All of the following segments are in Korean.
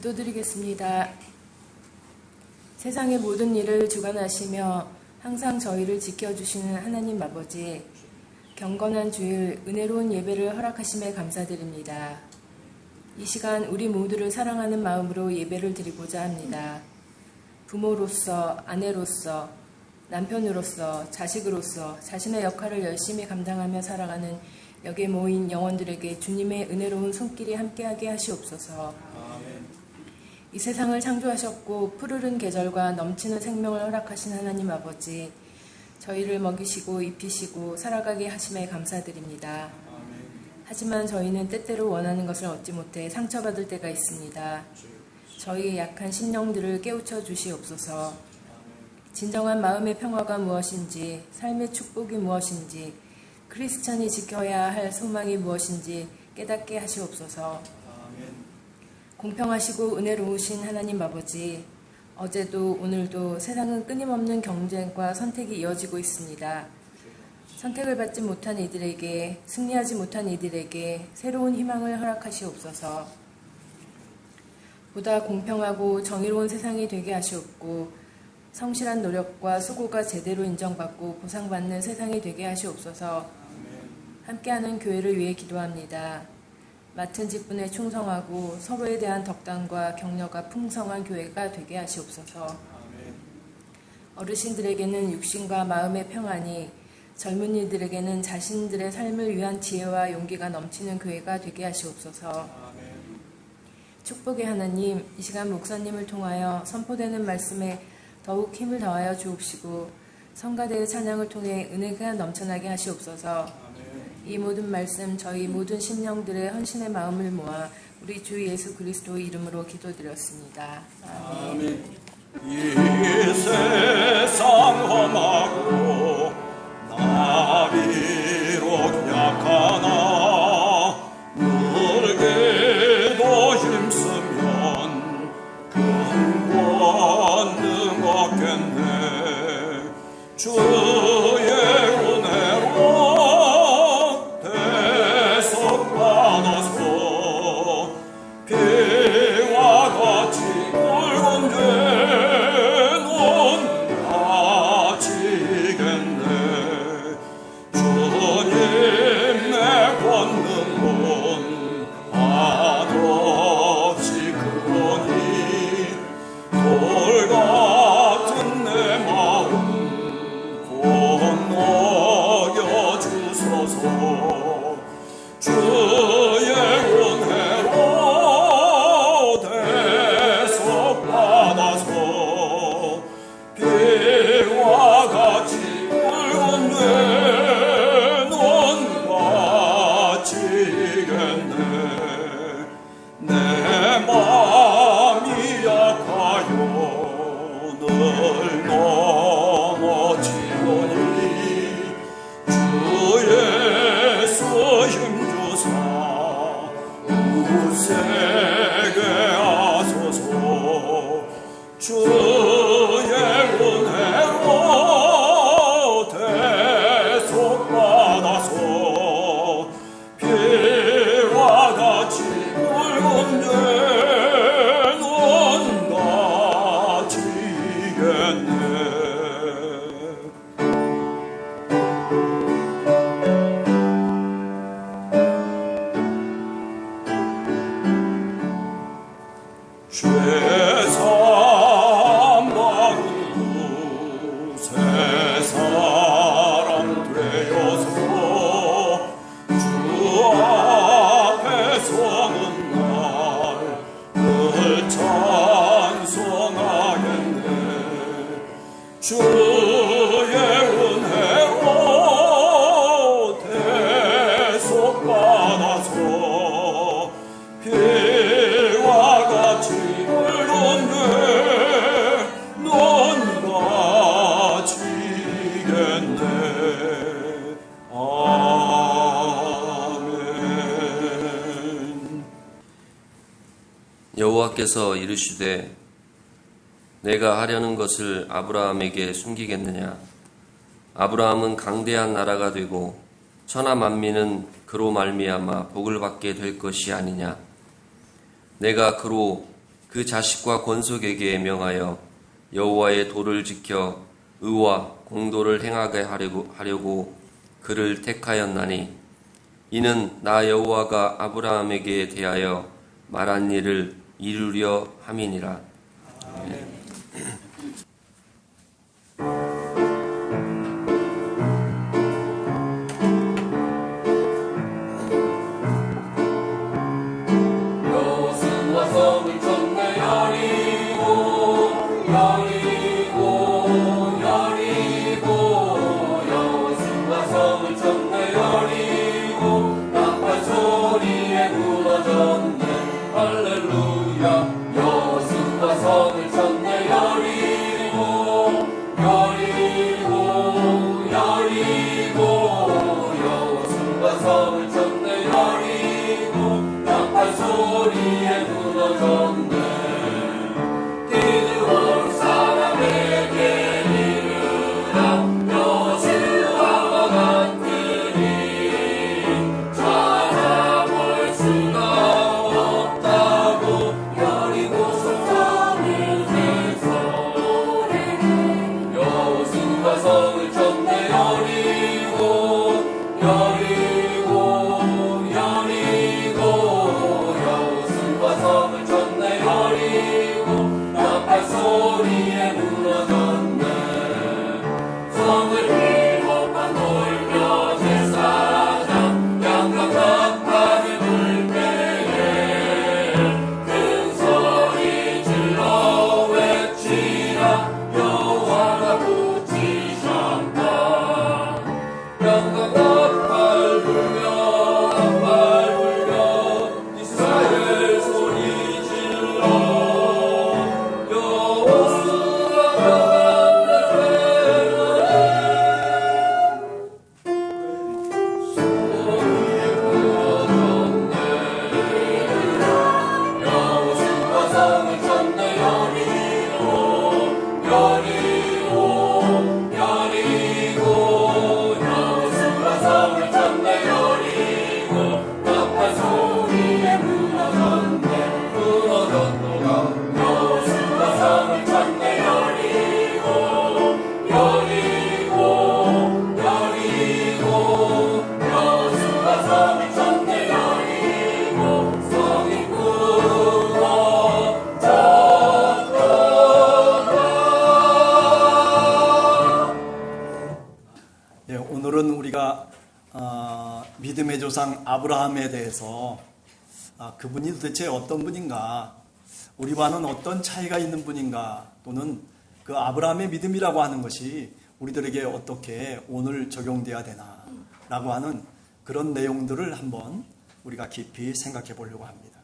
기도드리겠습니다. 세상의 모든 일을 주관하시며 항상 저희를 지켜주시는 하나님 아버지, 경건한 주일 은혜로운 예배를 허락하심에 감사드립니다. 이 시간 우리 모두를 사랑하는 마음으로 예배를 드리고자 합니다. 부모로서, 아내로서, 남편으로서, 자식으로서 자신의 역할을 열심히 감당하며 살아가는 여기에 모인 영혼들에게 주님의 은혜로운 손길이 함께하게 하시옵소서. 이 세상을 창조하셨고 푸르른 계절과 넘치는 생명을 허락하신 하나님 아버지, 저희를 먹이시고 입히시고 살아가게 하심에 감사드립니다. 하지만 저희는 때때로 원하는 것을 얻지 못해 상처받을 때가 있습니다. 저희의 약한 심령들을 깨우쳐 주시옵소서. 진정한 마음의 평화가 무엇인지, 삶의 축복이 무엇인지, 크리스찬이 지켜야 할 소망이 무엇인지 깨닫게 하시옵소서. 공평하시고 은혜로우신 하나님 아버지, 어제도 오늘도 세상은 끊임없는 경쟁과 선택이 이어지고 있습니다. 선택을 받지 못한 이들에게, 승리하지 못한 이들에게 새로운 희망을 허락하시옵소서. 보다 공평하고 정의로운 세상이 되게 하시옵고, 성실한 노력과 수고가 제대로 인정받고 보상받는 세상이 되게 하시옵소서. 함께하는 교회를 위해 기도합니다. 맡은 직분에 충성하고 서로에 대한 덕담과 격려가 풍성한 교회가 되게 하시옵소서. 어르신들에게는 육신과 마음의 평안이, 젊은이들에게는 자신들의 삶을 위한 지혜와 용기가 넘치는 교회가 되게 하시옵소서. 축복의 하나님, 이 시간 목사님을 통하여 선포되는 말씀에 더욱 힘을 더하여 주옵시고 성가대의 찬양을 통해 은혜가 넘쳐나게 하시옵소서. 이 모든 말씀 저희 모든 심령들의 헌신의 마음을 모아 우리 주 예수 그리스도 이름으로 기도드렸습니다. 아멘. 이 세상 험하고 나 비록 약하나 너에게도 힘쓰면 큰 권능 얻겠네. 주의 은혜로 대속받아서 비와 같이 붉은 죄는 가지겠네. 주님 내 권능은 한없이 크오니 돌 같은 내 마음 건너여 주소서. 주의 은혜로 대속받아서 비와 같이 붉은 죄는 가지겠네. 내 마음이 약하여 늘 넘어지오니 주 예수 힘주사 굳세게 하소서. 주의 은혜로 대속받아서 비와 같이 붉은 죄는 가지겠네. 죄사함받은 새 사람 되어서 주 앞에 서는 날 늘 찬송하겠네. 주의 은혜로 대속받아서 비와 같이 붉은 죄는 가지겠네. 아멘. 여호와께서 이르시되 내가 하려는 것을 아브라함에게 숨기겠느냐. 아브라함은 강대한 나라가 되고 천하 만민은 그로 말미암아 복을 받게 될 것이 아니냐. 내가 그로 그 자식과 권속에게 명하여 여호와의 도를 지켜 의와 공도를 행하게 하려고 그를 택하였나니 이는 나 여호와가 아브라함에게 대하여 말한 일을 이루려 함이니라. 여호수아 성을 쳤네 여리고 여호수아 성을 쳤네 여리고 나팔 소리에 무너졌네 할렐루야. 여호수아 성을 쳤네 여리고 여호수아 성을 쳤네 여리고 나팔 소리에 무너졌네. 기드온 사람에게 이르라 여호수아와 같으니 찾아볼 수가 없다고 여리고 성을 여호수아 성을 쳤네 여리고 여호수아 성을 쳤네 여리고 나팔 소리에 무너졌네. 성을 일곱번 돌며 제사장 양각 나팔을 불 때에 큰 소리 질러 외치라 여호와가 붙이셨다. 양각 나팔 불며 이스라엘 소리 질러 여호수아 여호수아 성을 쳤네 여호수아 성을 쳤네 여리고 나팔 소리에 무너졌노라. 여호수아 성을 쳤네 여호수아 성을 쳤네 여리고 성이 예, 오늘은 우리가 믿음의 조상 아브라함에 대해서 그분이 도대체 어떤 분인가, 우리와는 어떤 차이가 있는 분인가, 또는 그 아브라함의 믿음이라고 하는 것이 우리들에게 어떻게 오늘 적용돼야 되나 라고 하는 그런 내용들을 한번 우리가 깊이 생각해 보려고 합니다.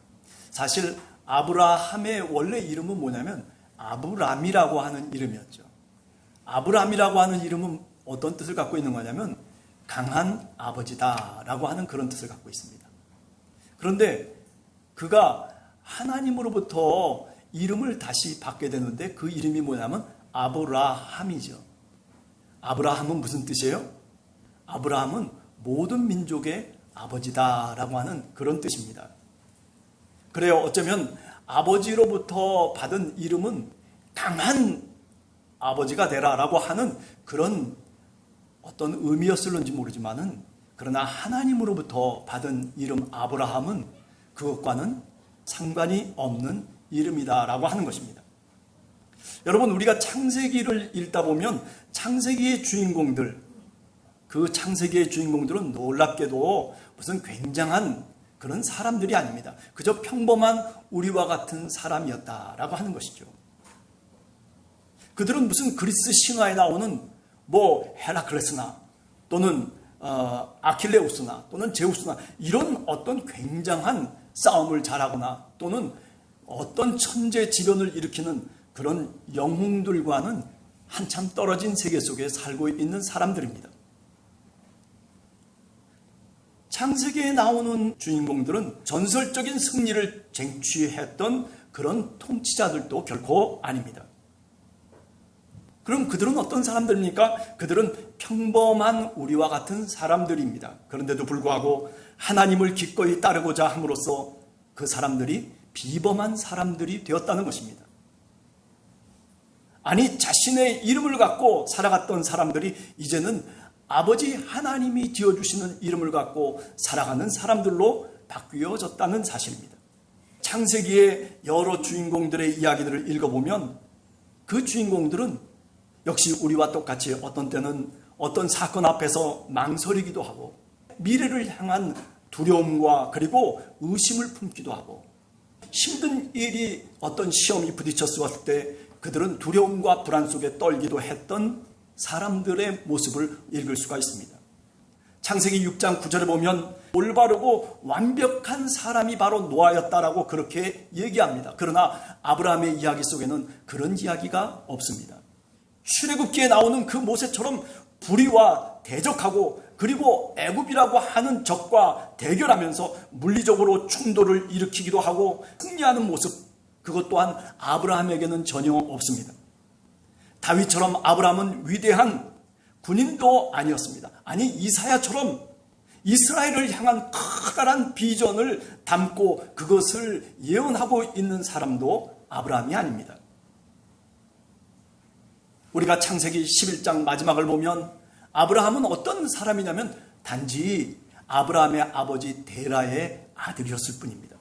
사실 아브라함의 원래 이름은 뭐냐면 아브람이라고 하는 이름이었죠. 아브람이라고 하는 이름은 어떤 뜻을 갖고 있는 거냐면 강한 아버지다 라고 하는 그런 뜻을 갖고 있습니다. 그런데 그가 하나님으로부터 이름을 다시 받게 되는데 그 이름이 뭐냐면 아브라함이죠. 아브라함은 무슨 뜻이에요? 아브라함은 모든 민족의 아버지다 라고 하는 그런 뜻입니다. 그래요. 어쩌면 아버지로부터 받은 이름은 강한 아버지가 되라 라고 하는 그런 어떤 의미였을는지 모르지만은, 그러나 하나님으로부터 받은 이름 아브라함은 그것과는 상관이 없는 이름이다 라고 하는 것입니다. 여러분, 우리가 창세기를 읽다 보면 창세기의 주인공들, 그 창세기의 주인공들은 놀랍게도 무슨 굉장한 그런 사람들이 아닙니다. 그저 평범한 우리와 같은 사람이었다라고 하는 것이죠. 그들은 무슨 그리스 신화에 나오는 뭐 헤라클레스나 또는 아킬레우스나 또는 제우스나 이런 어떤 굉장한 싸움을 잘하거나 또는 어떤 천재지변을 일으키는 그런 영웅들과는 한참 떨어진 세계 속에 살고 있는 사람들입니다. 창세기에 나오는 주인공들은 전설적인 승리를 쟁취했던 그런 통치자들도 결코 아닙니다. 그럼 그들은 어떤 사람들입니까? 그들은 평범한 우리와 같은 사람들입니다. 그런데도 불구하고 하나님을 기꺼이 따르고자 함으로써 그 사람들이 비범한 사람들이 되었다는 것입니다. 아니, 자신의 이름을 갖고 살아갔던 사람들이 이제는 아버지 하나님이 지어주시는 이름을 갖고 살아가는 사람들로 바뀌어졌다는 사실입니다. 창세기의 여러 주인공들의 이야기들을 읽어보면 그 주인공들은 역시 우리와 똑같이 어떤 때는 어떤 사건 앞에서 망설이기도 하고 미래를 향한 두려움과 그리고 의심을 품기도 하고 힘든 일이 어떤 시험이 부딪혔을 때 그들은 두려움과 불안 속에 떨기도 했던 사람들의 모습을 읽을 수가 있습니다. 창세기 6장 9절에 보면 올바르고 완벽한 사람이 바로 노아였다라고 그렇게 얘기합니다. 그러나 아브라함의 이야기 속에는 그런 이야기가 없습니다. 출애굽기에 나오는 그 모세처럼 불의와 대적하고 그리고 애굽이라고 하는 적과 대결하면서 물리적으로 충돌을 일으키기도 하고 승리하는 모습, 그것 또한 아브라함에게는 전혀 없습니다. 다윗처럼 아브라함은 위대한 군인도 아니었습니다. 아니, 이사야처럼 이스라엘을 향한 커다란 비전을 담고 그것을 예언하고 있는 사람도 아브라함이 아닙니다. 우리가 창세기 11장 마지막을 보면 아브라함은 어떤 사람이냐면 단지 아브라함의 아버지 데라의 아들이었을 뿐입니다.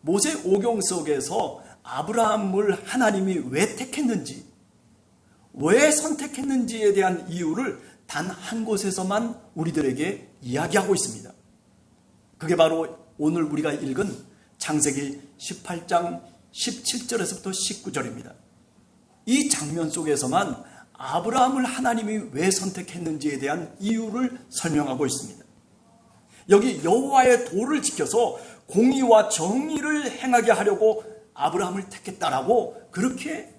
모세 오경 속에서 아브라함을 하나님이 왜 택했는지, 왜 선택했는지에 대한 이유를 단 한 곳에서만 우리들에게 이야기하고 있습니다. 그게 바로 오늘 우리가 읽은 창세기 18장 17절에서부터 19절입니다. 이 장면 속에서만 아브라함을 하나님이 왜 선택했는지에 대한 이유를 설명하고 있습니다. 여기 여호와의 도를 지켜서 공의와 정의를 행하게 하려고 아브라함을 택했다라고 그렇게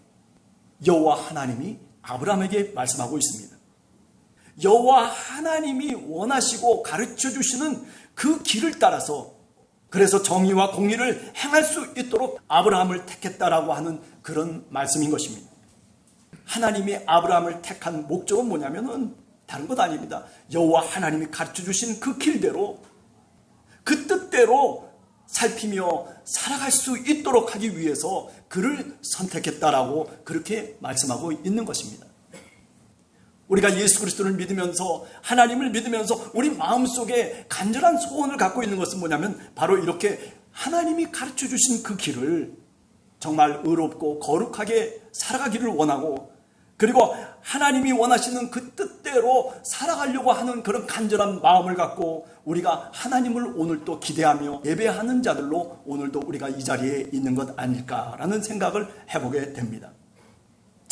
여호와 하나님이 아브라함에게 말씀하고 있습니다. 여호와 하나님이 원하시고 가르쳐 주시는 그 길을 따라서 그래서 정의와 공의를 행할 수 있도록 아브라함을 택했다라고 하는 그런 말씀인 것입니다. 하나님이 아브라함을 택한 목적은 뭐냐면은 다른 것 아닙니다. 여호와 하나님이 가르쳐 주신 그 길대로 그 뜻대로 살피며 살아갈 수 있도록 하기 위해서 그를 선택했다라고 그렇게 말씀하고 있는 것입니다. 우리가 예수 그리스도를 믿으면서 하나님을 믿으면서 우리 마음속에 간절한 소원을 갖고 있는 것은 뭐냐면 바로 이렇게 하나님이 가르쳐 주신 그 길을 정말 의롭고 거룩하게 살아가기를 원하고 그리고 하나님이 원하시는 그 뜻대로 살아가려고 하는 그런 간절한 마음을 갖고 우리가 하나님을 오늘 또 기대하며 예배하는 자들로 오늘도 우리가 이 자리에 있는 것 아닐까라는 생각을 해보게 됩니다.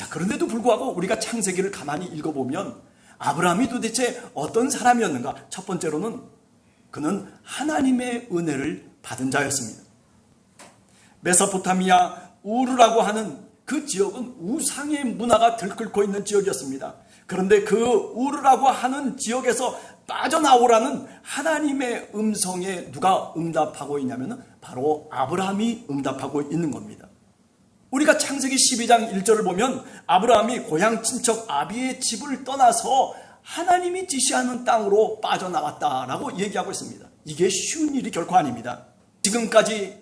자, 그런데도 불구하고 우리가 창세기를 가만히 읽어보면 아브라함이 도대체 어떤 사람이었는가? 첫 번째로는 그는 하나님의 은혜를 받은 자였습니다. 메소포타미아 우르라고 하는 그 지역은 우상의 문화가 들끓고 있는 지역이었습니다. 그런데 그 우르라고 하는 지역에서 빠져나오라는 하나님의 음성에 누가 응답하고 있냐면 바로 아브라함이 응답하고 있는 겁니다. 우리가 창세기 12장 1절을 보면 아브라함이 고향 친척 아비의 집을 떠나서 하나님이 지시하는 땅으로 빠져나왔다라고 얘기하고 있습니다. 이게 쉬운 일이 결코 아닙니다. 지금까지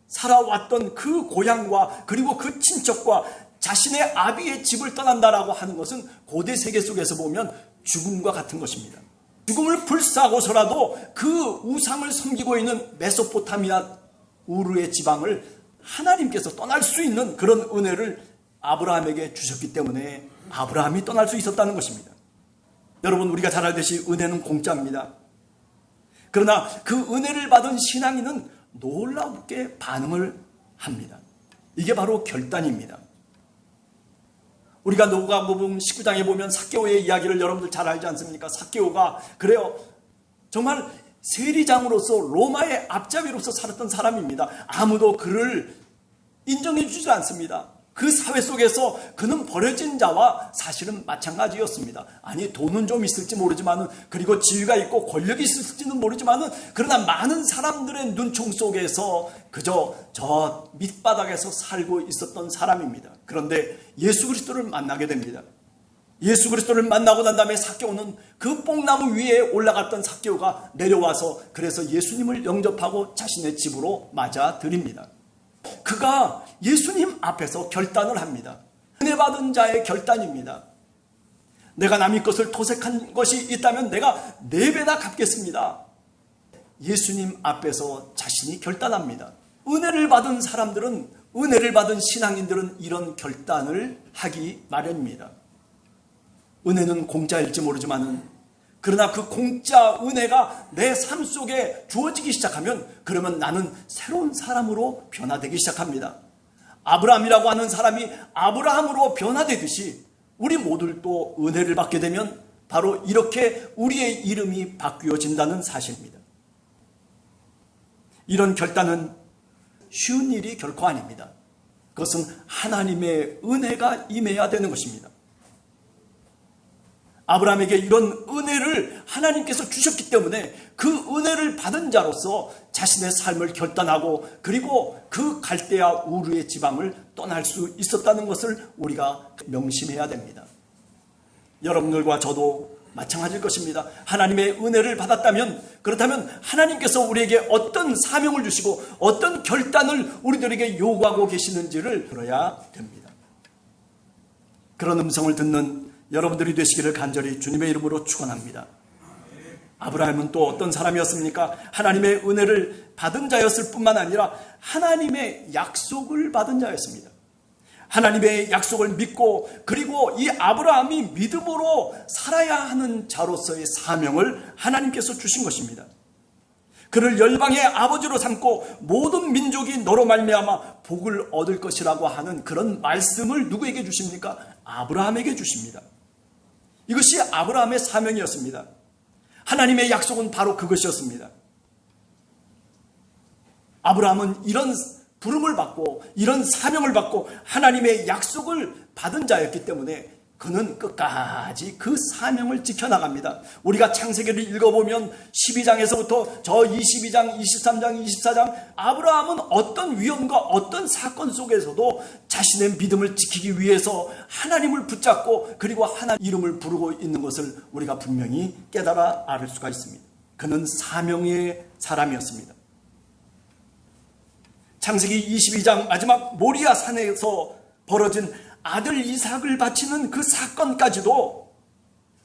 살아왔던 그 고향과 그리고 그 친척과 자신의 아비의 집을 떠난다라고 하는 것은 고대 세계 속에서 보면 죽음과 같은 것입니다. 죽음을 불사하고서라도 그 우상을 섬기고 있는 메소포타미아 우르의 지방을 하나님께서 떠날 수 있는 그런 은혜를 아브라함에게 주셨기 때문에 아브라함이 떠날 수 있었다는 것입니다. 여러분, 우리가 잘 알듯이 은혜는 공짜입니다. 그러나 그 은혜를 받은 신앙인은 놀랍게 반응을 합니다. 이게 바로 결단입니다. 우리가 누가복음 19장에 보면 삭개오의 이야기를 여러분들 잘 알지 않습니까? 삭개오가 그래요, 정말 세리장으로서 로마의 앞잡이로서 살았던 사람입니다. 아무도 그를 인정해 주지 않습니다. 그 사회 속에서 그는 버려진 자와 사실은 마찬가지였습니다. 아니, 돈은 좀 있을지 모르지만은, 그리고 지위가 있고 권력이 있을지는 모르지만은, 그러나 많은 사람들의 눈총 속에서 그저 저 밑바닥에서 살고 있었던 사람입니다. 그런데 예수 그리스도를 만나게 됩니다. 예수 그리스도를 만나고 난 다음에 삭개오는 그 뽕나무 위에 올라갔던 삭개오가 내려와서 그래서 예수님을 영접하고 자신의 집으로 맞아 드립니다. 그가 예수님 앞에서 결단을 합니다. 은혜 받은 자의 결단입니다. 내가 남의 것을 토색한 것이 있다면 내가 4배나 갚겠습니다. 예수님 앞에서 자신이 결단합니다. 은혜를 받은 사람들은, 은혜를 받은 신앙인들은 이런 결단을 하기 마련입니다. 은혜는 공짜일지 모르지만은, 그러나 그 공짜 은혜가 내 삶 속에 주어지기 시작하면, 그러면 나는 새로운 사람으로 변화되기 시작합니다. 아브라함이라고 하는 사람이 아브라함으로 변화되듯이 우리 모두도 은혜를 받게 되면 바로 이렇게 우리의 이름이 바뀌어진다는 사실입니다. 이런 결단은 쉬운 일이 결코 아닙니다. 그것은 하나님의 은혜가 임해야 되는 것입니다. 아브라함에게 이런 은혜를 하나님께서 주셨기 때문에 그 은혜를 받은 자로서 자신의 삶을 결단하고 그리고 그 갈대아 우르의 지방을 떠날 수 있었다는 것을 우리가 명심해야 됩니다. 여러분들과 저도 마찬가지일 것입니다. 하나님의 은혜를 받았다면, 그렇다면 하나님께서 우리에게 어떤 사명을 주시고 어떤 결단을 우리들에게 요구하고 계시는지를 들어야 됩니다. 그런 음성을 듣는 여러분들이 되시기를 간절히 주님의 이름으로 축원합니다. 아브라함은 또 어떤 사람이었습니까? 하나님의 은혜를 받은 자였을 뿐만 아니라 하나님의 약속을 받은 자였습니다. 하나님의 약속을 믿고 그리고 이 아브라함이 믿음으로 살아야 하는 자로서의 사명을 하나님께서 주신 것입니다. 그를 열방의 아버지로 삼고 모든 민족이 너로 말미암아 복을 얻을 것이라고 하는 그런 말씀을 누구에게 주십니까? 아브라함에게 주십니다. 이것이 아브라함의 사명이었습니다. 하나님의 약속은 바로 그것이었습니다. 아브라함은 이런 부름을 받고 이런 사명을 받고 하나님의 약속을 받은 자였기 때문에 그는 끝까지 그 사명을 지켜나갑니다. 우리가 창세기를 읽어보면 12장에서부터 저 22장, 23장, 24장 아브라함은 어떤 위험과 어떤 사건 속에서도 자신의 믿음을 지키기 위해서 하나님을 붙잡고 그리고 하나님 이름을 부르고 있는 것을 우리가 분명히 깨달아 알 수가 있습니다. 그는 사명의 사람이었습니다. 창세기 22장 마지막 모리아 산에서 벌어진 아들 이삭을 바치는 그 사건까지도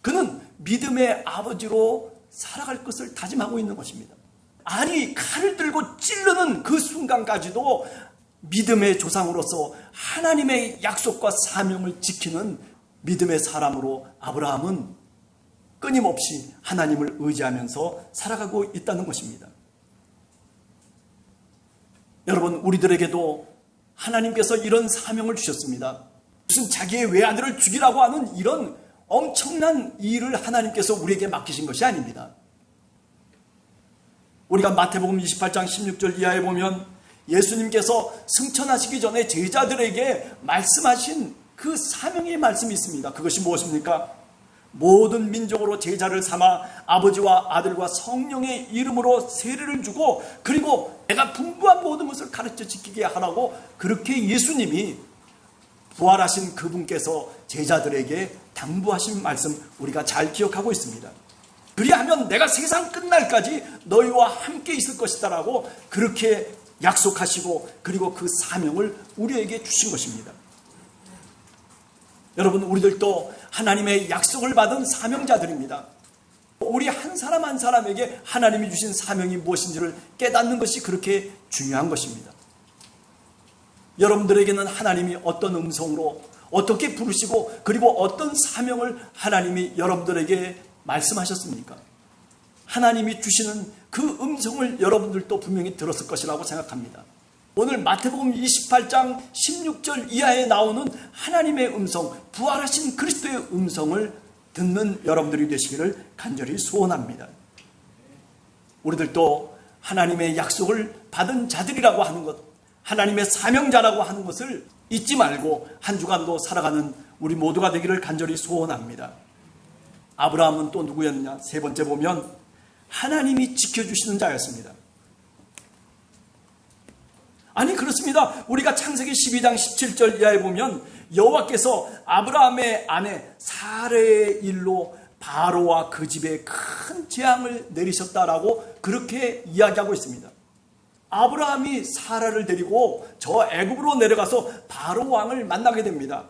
그는 믿음의 아버지로 살아갈 것을 다짐하고 있는 것입니다. 아니, 칼을 들고 찌르는 그 순간까지도 믿음의 조상으로서 하나님의 약속과 사명을 지키는 믿음의 사람으로 아브라함은 끊임없이 하나님을 의지하면서 살아가고 있다는 것입니다. 여러분, 우리들에게도 하나님께서 이런 사명을 주셨습니다. 무슨 자기의 외아들을 죽이라고 하는 이런 엄청난 일을 하나님께서 우리에게 맡기신 것이 아닙니다. 우리가 마태복음 28장 16절 이하에 보면 예수님께서 승천하시기 전에 제자들에게 말씀하신 그 사명의 말씀이 있습니다. 그것이 무엇입니까? 모든 민족으로 제자를 삼아 아버지와 아들과 성령의 이름으로 세례를 주고 그리고 내가 분부한 모든 것을 가르쳐 지키게 하라고 그렇게 예수님이 부활하신 그분께서 제자들에게 당부하신 말씀 우리가 잘 기억하고 있습니다. 그리하면 내가 세상 끝날까지 너희와 함께 있을 것이다 라고 그렇게 약속하시고 그리고 그 사명을 우리에게 주신 것입니다. 여러분, 우리들도 하나님의 약속을 받은 사명자들입니다. 우리 한 사람 한 사람에게 하나님이 주신 사명이 무엇인지를 깨닫는 것이 그렇게 중요한 것입니다. 여러분들에게는 하나님이 어떤 음성으로 어떻게 부르시고 그리고 어떤 사명을 하나님이 여러분들에게 말씀하셨습니까? 하나님이 주시는 그 음성을 여러분들도 분명히 들었을 것이라고 생각합니다. 오늘 마태복음 28장 16절 이하에 나오는 하나님의 음성, 부활하신 그리스도의 음성을 듣는 여러분들이 되시기를 간절히 소원합니다. 우리들도 하나님의 약속을 받은 자들이라고 하는 것, 하나님의 사명자라고 하는 것을 잊지 말고 한 주간도 살아가는 우리 모두가 되기를 간절히 소원합니다. 아브라함은 또 누구였냐? 세 번째 보면 하나님이 지켜주시는 자였습니다. 아니, 그렇습니다. 우리가 창세기 12장 17절 이하에 보면 여호와께서 아브라함의 아내 사레의 일로 바로와 그 집에 큰 재앙을 내리셨다라고 그렇게 이야기하고 있습니다. 아브라함이 사라를 데리고 저 애굽으로 내려가서 바로 왕을 만나게 됩니다.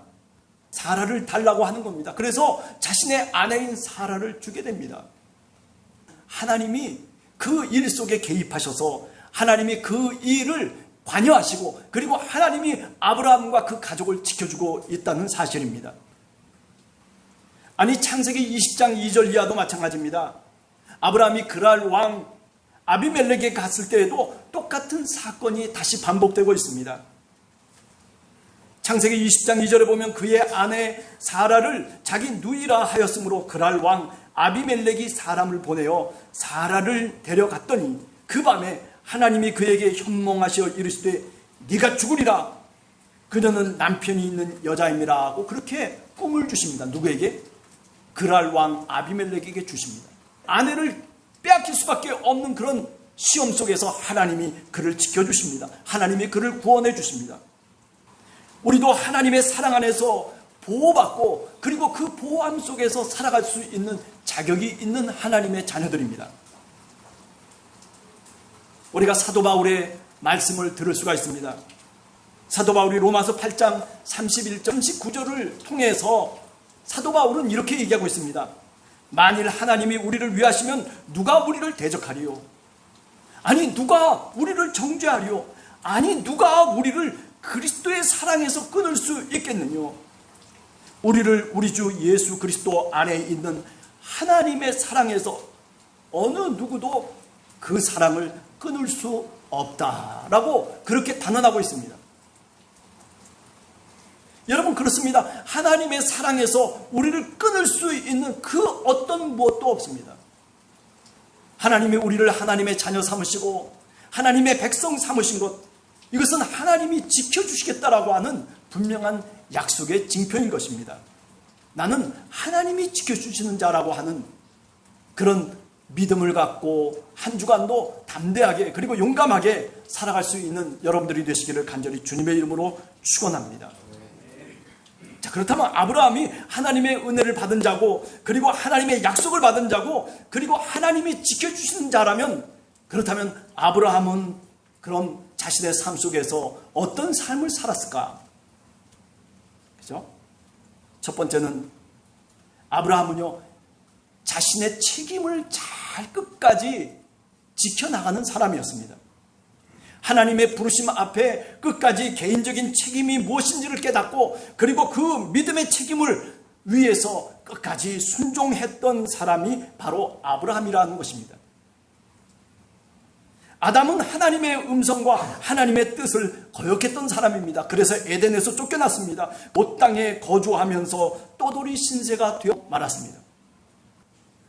사라를 달라고 하는 겁니다. 그래서 자신의 아내인 사라를 주게 됩니다. 하나님이 그 일 속에 개입하셔서 하나님이 그 일을 관여하시고 그리고 하나님이 아브라함과 그 가족을 지켜주고 있다는 사실입니다. 아니 창세기 20장 2절 이하도 마찬가지입니다. 아브라함이 그랄 왕 아비멜렉에 갔을 때에도 똑같은 사건이 다시 반복되고 있습니다. 창세기 20장 2절에 보면 그의 아내 사라를 자기 누이라 하였으므로 그랄 왕 아비멜렉이 사람을 보내어 사라를 데려갔더니 그 밤에 하나님이 그에게 현몽하시어 이르시되 네가 죽으리라 그녀는 남편이 있는 여자임이라 하고 그렇게 꿈을 주십니다. 누구에게? 그랄 왕 아비멜렉에게 주십니다. 아내를 빼앗길 수밖에 없는 그런 시험 속에서 하나님이 그를 지켜주십니다. 하나님이 그를 구원해 주십니다. 우리도 하나님의 사랑 안에서 보호받고 그리고 그 보호함 속에서 살아갈 수 있는 자격이 있는 하나님의 자녀들입니다. 우리가 사도 바울의 말씀을 들을 수가 있습니다. 사도 바울이 로마서 8장 31절 39절을 통해서 사도 바울은 이렇게 얘기하고 있습니다. 만일 하나님이 우리를 위하시면 누가 우리를 대적하리요? 아니 누가 우리를 정죄하리요? 아니 누가 우리를 그리스도의 사랑에서 끊을 수 있겠느냐? 우리를 우리 주 예수 그리스도 안에 있는 하나님의 사랑에서 어느 누구도 그 사랑을 끊을 수 없다라고 그렇게 단언하고 있습니다. 여러분 그렇습니다. 하나님의 사랑에서 우리를 끊을 수 있는 그 어떤 무엇도 없습니다. 하나님이 우리를 하나님의 자녀 삼으시고 하나님의 백성 삼으신 것, 이것은 하나님이 지켜주시겠다라고 하는 분명한 약속의 징표인 것입니다. 나는 하나님이 지켜주시는 자라고 하는 그런 믿음을 갖고 한 주간도 담대하게 그리고 용감하게 살아갈 수 있는 여러분들이 되시기를 간절히 주님의 이름으로 축원합니다. 자, 그렇다면 아브라함이 하나님의 은혜를 받은 자고 그리고 하나님의 약속을 받은 자고 그리고 하나님이 지켜주시는 자라면, 그렇다면 아브라함은 그럼 자신의 삶 속에서 어떤 삶을 살았을까? 그죠? 첫 번째는 아브라함은요, 자신의 책임을 잘 끝까지 지켜나가는 사람이었습니다. 하나님의 부르심 앞에 끝까지 개인적인 책임이 무엇인지를 깨닫고 그리고 그 믿음의 책임을 위해서 끝까지 순종했던 사람이 바로 아브라함이라는 것입니다. 아담은 하나님의 음성과 하나님의 뜻을 거역했던 사람입니다. 그래서 에덴에서 쫓겨났습니다. 못 땅에 거주하면서 떠돌이 신세가 되어 말았습니다.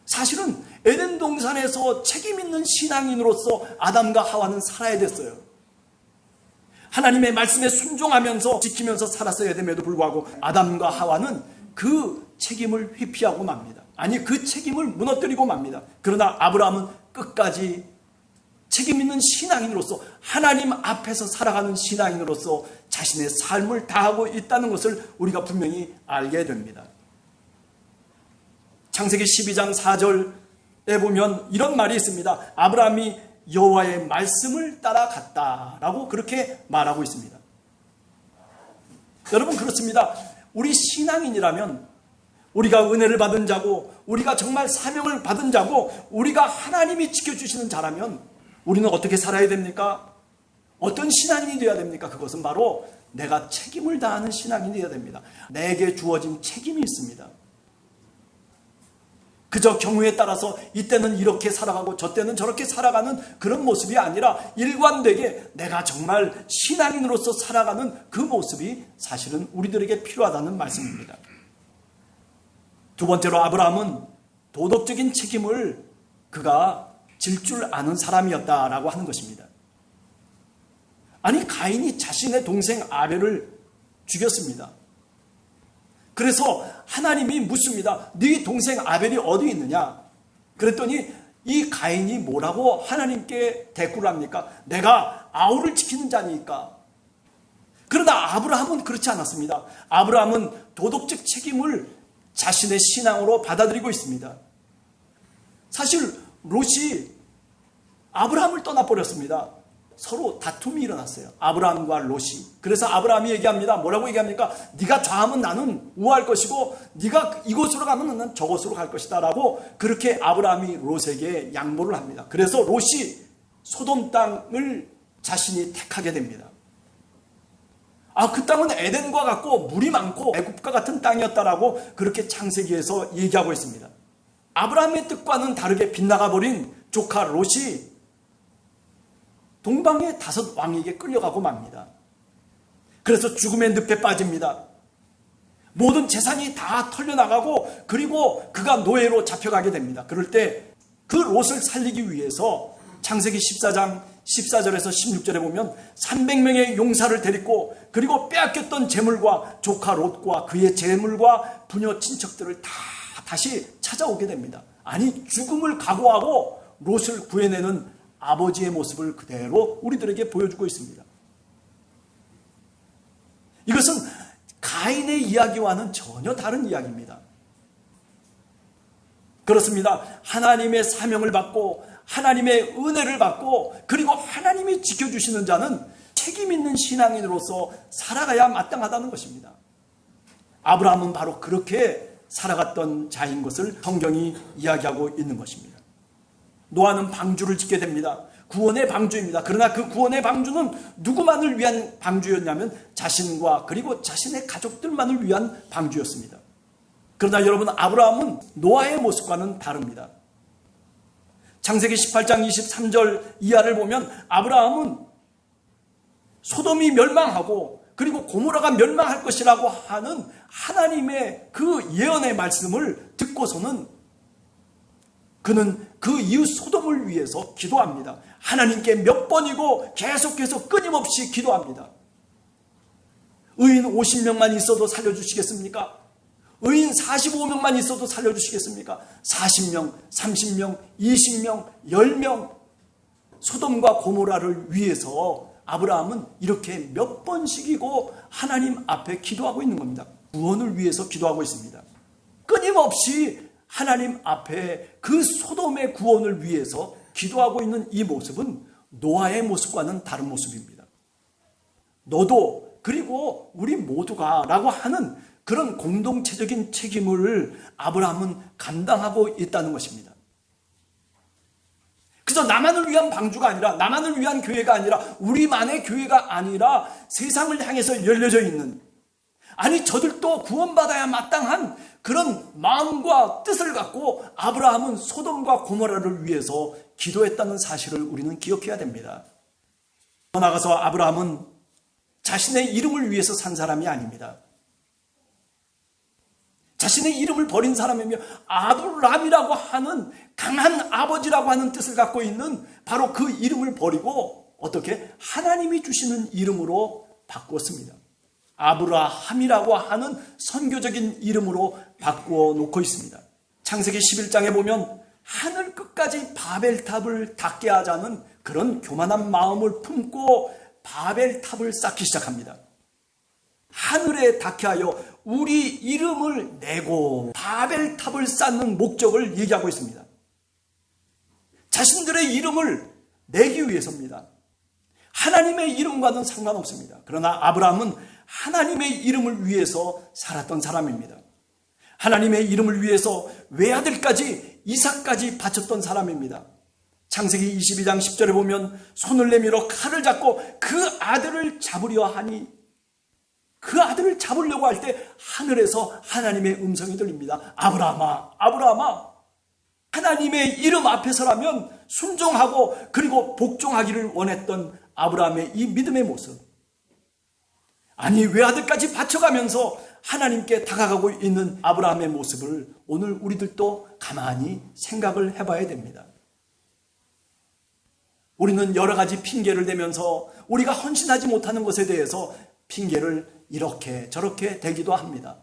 사실은 에덴 동산에서 책임 있는 신앙인으로서 아담과 하와는 살아야 됐어요. 하나님의 말씀에 순종하면서 지키면서 살았어야 됨에도 불구하고 아담과 하와는 그 책임을 회피하고 맙니다. 아니, 그 책임을 무너뜨리고 맙니다. 그러나 아브라함은 끝까지 책임 있는 신앙인으로서 하나님 앞에서 살아가는 신앙인으로서 자신의 삶을 다하고 있다는 것을 우리가 분명히 알게 됩니다. 창세기 12장 4절에 보면 이런 말이 있습니다. 아브라함이 여호와의 말씀을 따라갔다라고 그렇게 말하고 있습니다. 여러분 그렇습니다. 우리 신앙인이라면 우리가 은혜를 받은 자고 우리가 정말 사명을 받은 자고 우리가 하나님이 지켜주시는 자라면 우리는 어떻게 살아야 됩니까? 어떤 신앙인이 되어야 됩니까? 그것은 바로 내가 책임을 다하는 신앙인이 되어야 됩니다. 내게 주어진 책임이 있습니다. 그저 경우에 따라서 이때는 이렇게 살아가고 저때는 저렇게 살아가는 그런 모습이 아니라 일관되게 내가 정말 신앙인으로서 살아가는 그 모습이 사실은 우리들에게 필요하다는 말씀입니다. 두 번째로 아브라함은 도덕적인 책임을 그가 질 줄 아는 사람이었다라고 하는 것입니다. 아니, 가인이 자신의 동생 아벨을 죽였습니다. 그래서 하나님이 묻습니다. 네 동생 아벨이 어디 있느냐? 그랬더니 이 가인이 뭐라고 하나님께 대꾸를 합니까? 내가 아우를 지키는 자니까. 그러나 아브라함은 그렇지 않았습니다. 아브라함은 도덕적 책임을 자신의 신앙으로 받아들이고 있습니다. 사실 롯이 아브라함을 떠나버렸습니다. 서로 다툼이 일어났어요. 아브라함과 롯이. 그래서 아브라함이 얘기합니다. 뭐라고 얘기합니까? 네가 좌하면 나는 우할 것이고 네가 이곳으로 가면 나는 저곳으로 갈 것이다 라고 그렇게 아브라함이 롯에게 양보를 합니다. 그래서 롯이 소돔 땅을 자신이 택하게 됩니다. 그 땅은 에덴과 같고 물이 많고 애굽과 같은 땅이었다라고 그렇게 창세기에서 얘기하고 있습니다. 아브라함의 뜻과는 다르게 빗나가버린 조카 롯이 동방의 5 왕에게 끌려가고 맙니다. 그래서 죽음의 늪에 빠집니다. 모든 재산이 다 털려나가고 그리고 그가 노예로 잡혀가게 됩니다. 그럴 때 그 롯을 살리기 위해서 창세기 14장 14절에서 16절에 보면 300명의 용사를 데리고 그리고 빼앗겼던 재물과 조카 롯과 그의 재물과 부녀 친척들을 다 다시 찾아오게 됩니다. 아니 죽음을 각오하고 롯을 구해내는 아버지의 모습을 그대로 우리들에게 보여주고 있습니다. 이것은 가인의 이야기와는 전혀 다른 이야기입니다. 그렇습니다. 하나님의 사명을 받고 하나님의 은혜를 받고 그리고 하나님이 지켜주시는 자는 책임 있는 신앙인으로서 살아가야 마땅하다는 것입니다. 아브라함은 바로 그렇게 살아갔던 자인 것을 성경이 이야기하고 있는 것입니다. 노아는 방주를 짓게 됩니다. 구원의 방주입니다. 그러나 그 구원의 방주는 누구만을 위한 방주였냐면 자신과 그리고 자신의 가족들만을 위한 방주였습니다. 그러나 여러분 아브라함은 노아의 모습과는 다릅니다. 창세기 18장 23절 이하를 보면 아브라함은 소돔이 멸망하고 그리고 고모라가 멸망할 것이라고 하는 하나님의 그 예언의 말씀을 듣고서는 그는 그 이웃 소돔을 위해서 기도합니다. 하나님께 몇 번이고 계속해서 끊임없이 기도합니다. 의인 50명만 있어도 살려주시겠습니까? 의인 45명만 있어도 살려주시겠습니까? 40명, 30명, 20명, 10명 소돔과 고모라를 위해서 아브라함은 이렇게 몇 번씩이고 하나님 앞에 기도하고 있는 겁니다. 구원을 위해서 기도하고 있습니다. 끊임없이 하나님 앞에 그 소돔의 구원을 위해서 기도하고 있는 이 모습은 노아의 모습과는 다른 모습입니다. 너도 그리고 우리 모두가 라고 하는 그런 공동체적인 책임을 아브라함은 감당하고 있다는 것입니다. 그래서 나만을 위한 방주가 아니라 나만을 위한 교회가 아니라 우리만의 교회가 아니라 세상을 향해서 열려져 있는 아니 저들도 구원받아야 마땅한 그런 마음과 뜻을 갖고 아브라함은 소돔과 고모라를 위해서 기도했다는 사실을 우리는 기억해야 됩니다. 더 나아가서 아브라함은 자신의 이름을 위해서 산 사람이 아닙니다. 자신의 이름을 버린 사람이며 아브라함이라고 하는 강한 아버지라고 하는 뜻을 갖고 있는 바로 그 이름을 버리고 어떻게 하나님이 주시는 이름으로 바꾸었습니다. 아브라함이라고 하는 선교적인 이름으로 바꾸어 놓고 있습니다. 창세기 11장에 보면 하늘 끝까지 바벨탑을 닿게 하자는 그런 교만한 마음을 품고 바벨탑을 쌓기 시작합니다. 하늘에 닿게 하여 우리 이름을 내고 바벨탑을 쌓는 목적을 얘기하고 있습니다. 자신들의 이름을 내기 위해서입니다. 하나님의 이름과는 상관없습니다. 그러나 아브라함은 하나님의 이름을 위해서 살았던 사람입니다. 하나님의 이름을 위해서 외아들까지 이삭까지 바쳤던 사람입니다. 창세기 22장 10절에 보면 손을 내밀어 칼을 잡고 그 아들을 잡으려 하니 그 아들을 잡으려고 할 때 하늘에서 하나님의 음성이 들립니다. 아브라함아, 아브라함아. 하나님의 이름 앞에서라면 순종하고 그리고 복종하기를 원했던 아브라함의 이 믿음의 모습. 아니 외아들까지 바쳐가면서 하나님께 다가가고 있는 아브라함의 모습을 오늘 우리들도 가만히 생각을 해봐야 됩니다. 우리는 여러 가지 핑계를 대면서 우리가 헌신하지 못하는 것에 대해서 핑계를 이렇게 저렇게 대기도 합니다.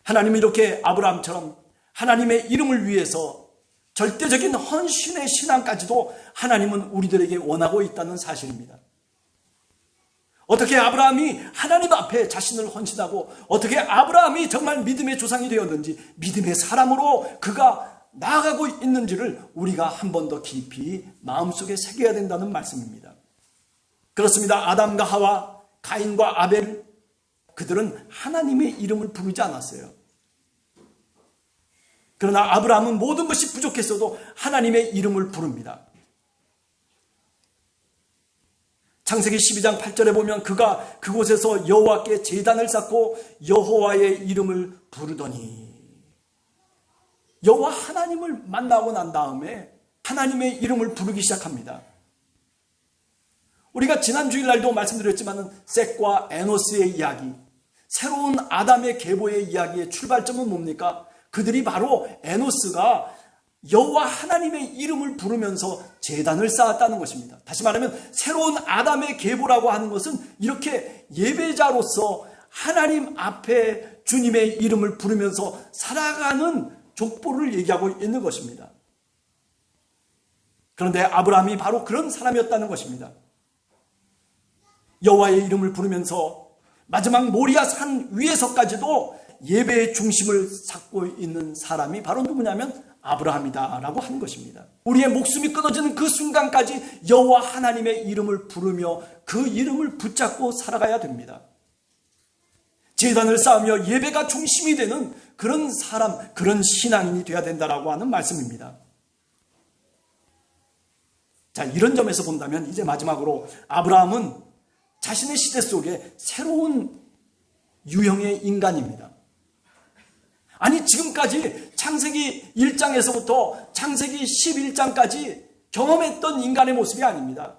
하나님은 이렇게 아브라함처럼 하나님의 이름을 위해서 절대적인 헌신의 신앙까지도 하나님은 우리들에게 원하고 있다는 사실입니다. 어떻게 아브라함이 하나님 앞에 자신을 헌신하고 어떻게 아브라함이 정말 믿음의 조상이 되었는지 믿음의 사람으로 그가 나아가고 있는지를 우리가 한 번 더 깊이 마음속에 새겨야 된다는 말씀입니다. 그렇습니다. 아담과 하와, 가인과 아벨, 그들은 하나님의 이름을 부르지 않았어요. 그러나 아브라함은 모든 것이 부족했어도 하나님의 이름을 부릅니다. 창세기 12장 8절에 보면 그가 그곳에서 여호와께 제단을 쌓고 여호와의 이름을 부르더니, 여호와 하나님을 만나고 난 다음에 하나님의 이름을 부르기 시작합니다. 우리가 지난 주일날도 말씀드렸지만 셋과 에노스의 이야기, 새로운 아담의 계보의 이야기의 출발점은 뭡니까? 그들이 바로 에노스가 여호와 하나님의 이름을 부르면서 제단을 쌓았다는 것입니다. 다시 말하면 새로운 아담의 계보라고 하는 것은 이렇게 예배자로서 하나님 앞에 주님의 이름을 부르면서 살아가는 족보를 얘기하고 있는 것입니다. 그런데 아브라함이 바로 그런 사람이었다는 것입니다. 여호와의 이름을 부르면서 마지막 모리아 산 위에서까지도 예배의 중심을 잡고 있는 사람이 바로 누구냐면 아브라함이다라고 하는 것입니다. 우리의 목숨이 끊어지는 그 순간까지 여호와 하나님의 이름을 부르며 그 이름을 붙잡고 살아가야 됩니다. 제단을 쌓으며 예배가 중심이 되는 그런 사람, 그런 신앙인이 되어야 된다라고 하는 말씀입니다. 자, 이런 점에서 본다면 이제 마지막으로 아브라함은 자신의 시대 속에 새로운 유형의 인간입니다. 아니, 지금까지 창세기 1장에서부터 창세기 11장까지 경험했던 인간의 모습이 아닙니다.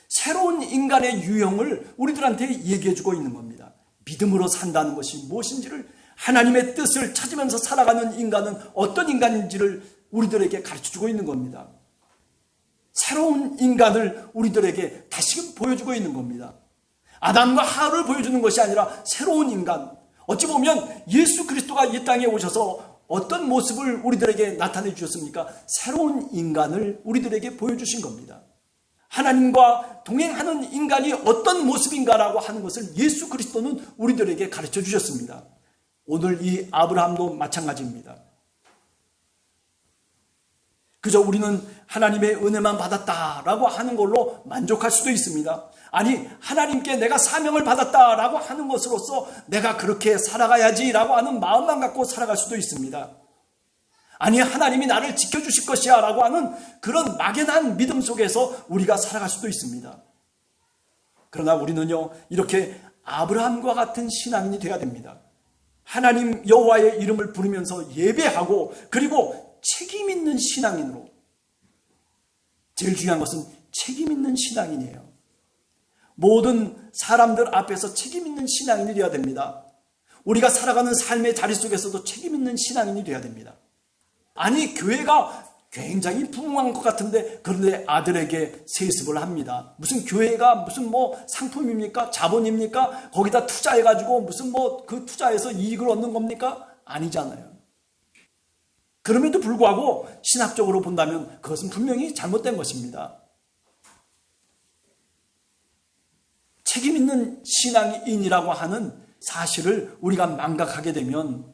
새로운 인간의 유형을 우리들한테 얘기해주고 있는 겁니다. 믿음으로 산다는 것이 무엇인지를, 하나님의 뜻을 찾으면서 살아가는 인간은 어떤 인간인지를 우리들에게 가르쳐주고 있는 겁니다. 새로운 인간을 우리들에게 다시금 보여주고 있는 겁니다. 아담과 하와를 보여주는 것이 아니라 새로운 인간, 어찌 보면 예수 그리스도가 이 땅에 오셔서 어떤 모습을 우리들에게 나타내 주셨습니까? 새로운 인간을 우리들에게 보여주신 겁니다. 하나님과 동행하는 인간이 어떤 모습인가라고 하는 것을 예수 그리스도는 우리들에게 가르쳐 주셨습니다. 오늘 이 아브라함도 마찬가지입니다. 그저 우리는 하나님의 은혜만 받았다라고 하는 걸로 만족할 수도 있습니다. 아니, 하나님께 내가 사명을 받았다라고 하는 것으로서 내가 그렇게 살아가야지라고 하는 마음만 갖고 살아갈 수도 있습니다. 아니, 하나님이 나를 지켜주실 것이야 라고 하는 그런 막연한 믿음 속에서 우리가 살아갈 수도 있습니다. 그러나 우리는요, 이렇게 아브라함과 같은 신앙인이 되어야 됩니다. 하나님 여호와의 이름을 부르면서 예배하고, 그리고 책임 있는 신앙인으로, 제일 중요한 것은 책임 있는 신앙인이에요. 모든 사람들 앞에서 책임 있는 신앙인이 되어야 됩니다. 우리가 살아가는 삶의 자리 속에서도 책임 있는 신앙인이 되어야 됩니다. 아니, 교회가 굉장히 부흥한 것 같은데 그런데 아들에게 세습을 합니다. 무슨 교회가 무슨 상품입니까? 자본입니까? 거기다 투자해가지고 무슨 그 투자해서 이익을 얻는 겁니까? 아니잖아요. 그럼에도 불구하고 신학적으로 본다면 그것은 분명히 잘못된 것입니다. 책임 있는 신앙인이라고 하는 사실을 우리가 망각하게 되면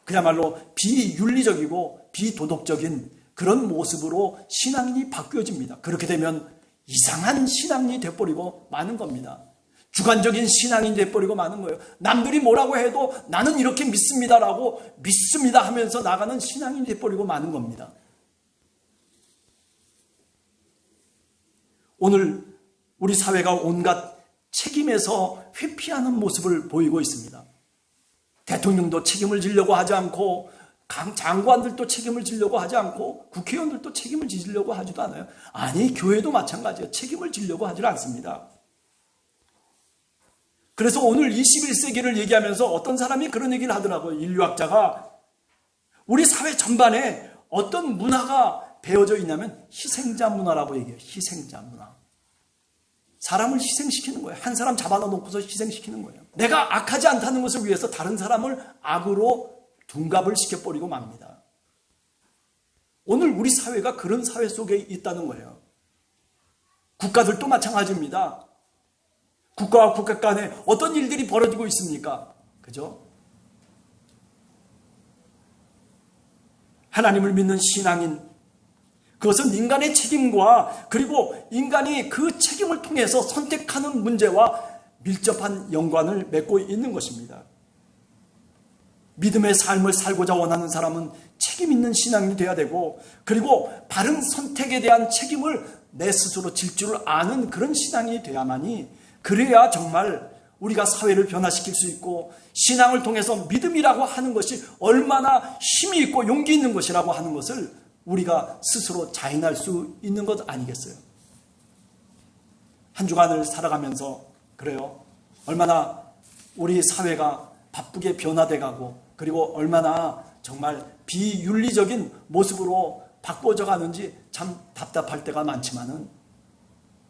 그야말로 비윤리적이고 비도덕적인 그런 모습으로 신앙인이 바뀌어집니다. 그렇게 되면 이상한 신앙인이 돼버리고 마는 겁니다. 주관적인 신앙인이 돼버리고 마는 거예요. 남들이 뭐라고 해도 나는 이렇게 믿습니다라고 믿습니다 하면서 나가는 신앙인이 돼버리고 마는 겁니다. 오늘 우리 사회가 온갖 책임에서 회피하는 모습을 보이고 있습니다. 대통령도 책임을 지려고 하지 않고, 장관들도 책임을 지려고 하지 않고, 국회의원들도 책임을 지려고 하지도 않아요. 아니, 교회도 마찬가지예요. 책임을 지려고 하지 않습니다. 그래서 오늘 21세기를 얘기하면서 어떤 사람이 그런 얘기를 하더라고요. 인류학자가 우리 사회 전반에 어떤 문화가 배어져 있냐면 희생자 문화라고 얘기해요. 희생자 문화. 사람을 희생시키는 거예요. 한 사람 잡아놓고서 희생시키는 거예요. 내가 악하지 않다는 것을 위해서 다른 사람을 악으로 둔갑을 시켜버리고 맙니다. 오늘 우리 사회가 그런 사회 속에 있다는 거예요. 국가들도 마찬가지입니다. 국가와 국가 간에 어떤 일들이 벌어지고 있습니까? 그죠? 하나님을 믿는 신앙인, 그것은 인간의 책임과 그리고 인간이 그 책임을 통해서 선택하는 문제와 밀접한 연관을 맺고 있는 것입니다. 믿음의 삶을 살고자 원하는 사람은 책임 있는 신앙이 되어야 되고, 그리고 바른 선택에 대한 책임을 내 스스로 질 줄 아는 그런 신앙이 되어야만이, 그래야 정말 우리가 사회를 변화시킬 수 있고, 신앙을 통해서 믿음이라고 하는 것이 얼마나 힘이 있고 용기 있는 것이라고 하는 것을 우리가 스스로 자인할 수 있는 것 아니겠어요? 한 주간을 살아가면서 그래요. 얼마나 우리 사회가 바쁘게 변화돼 가고, 그리고 얼마나 정말 비윤리적인 모습으로 바꿔져 가는지 참 답답할 때가 많지만은,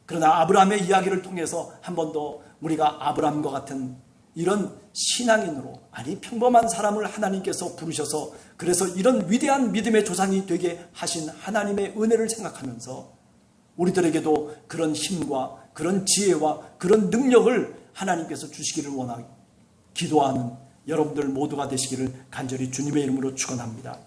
그러나 아브라함의 이야기를 통해서 한 번 더 우리가 아브라함과 같은 이런 신앙인으로, 아니 평범한 사람을 하나님께서 부르셔서 그래서 이런 위대한 믿음의 조상이 되게 하신 하나님의 은혜를 생각하면서 우리들에게도 그런 힘과 그런 지혜와 그런 능력을 하나님께서 주시기를 원하고 기도하는 여러분들 모두가 되시기를 간절히 주님의 이름으로 축원합니다.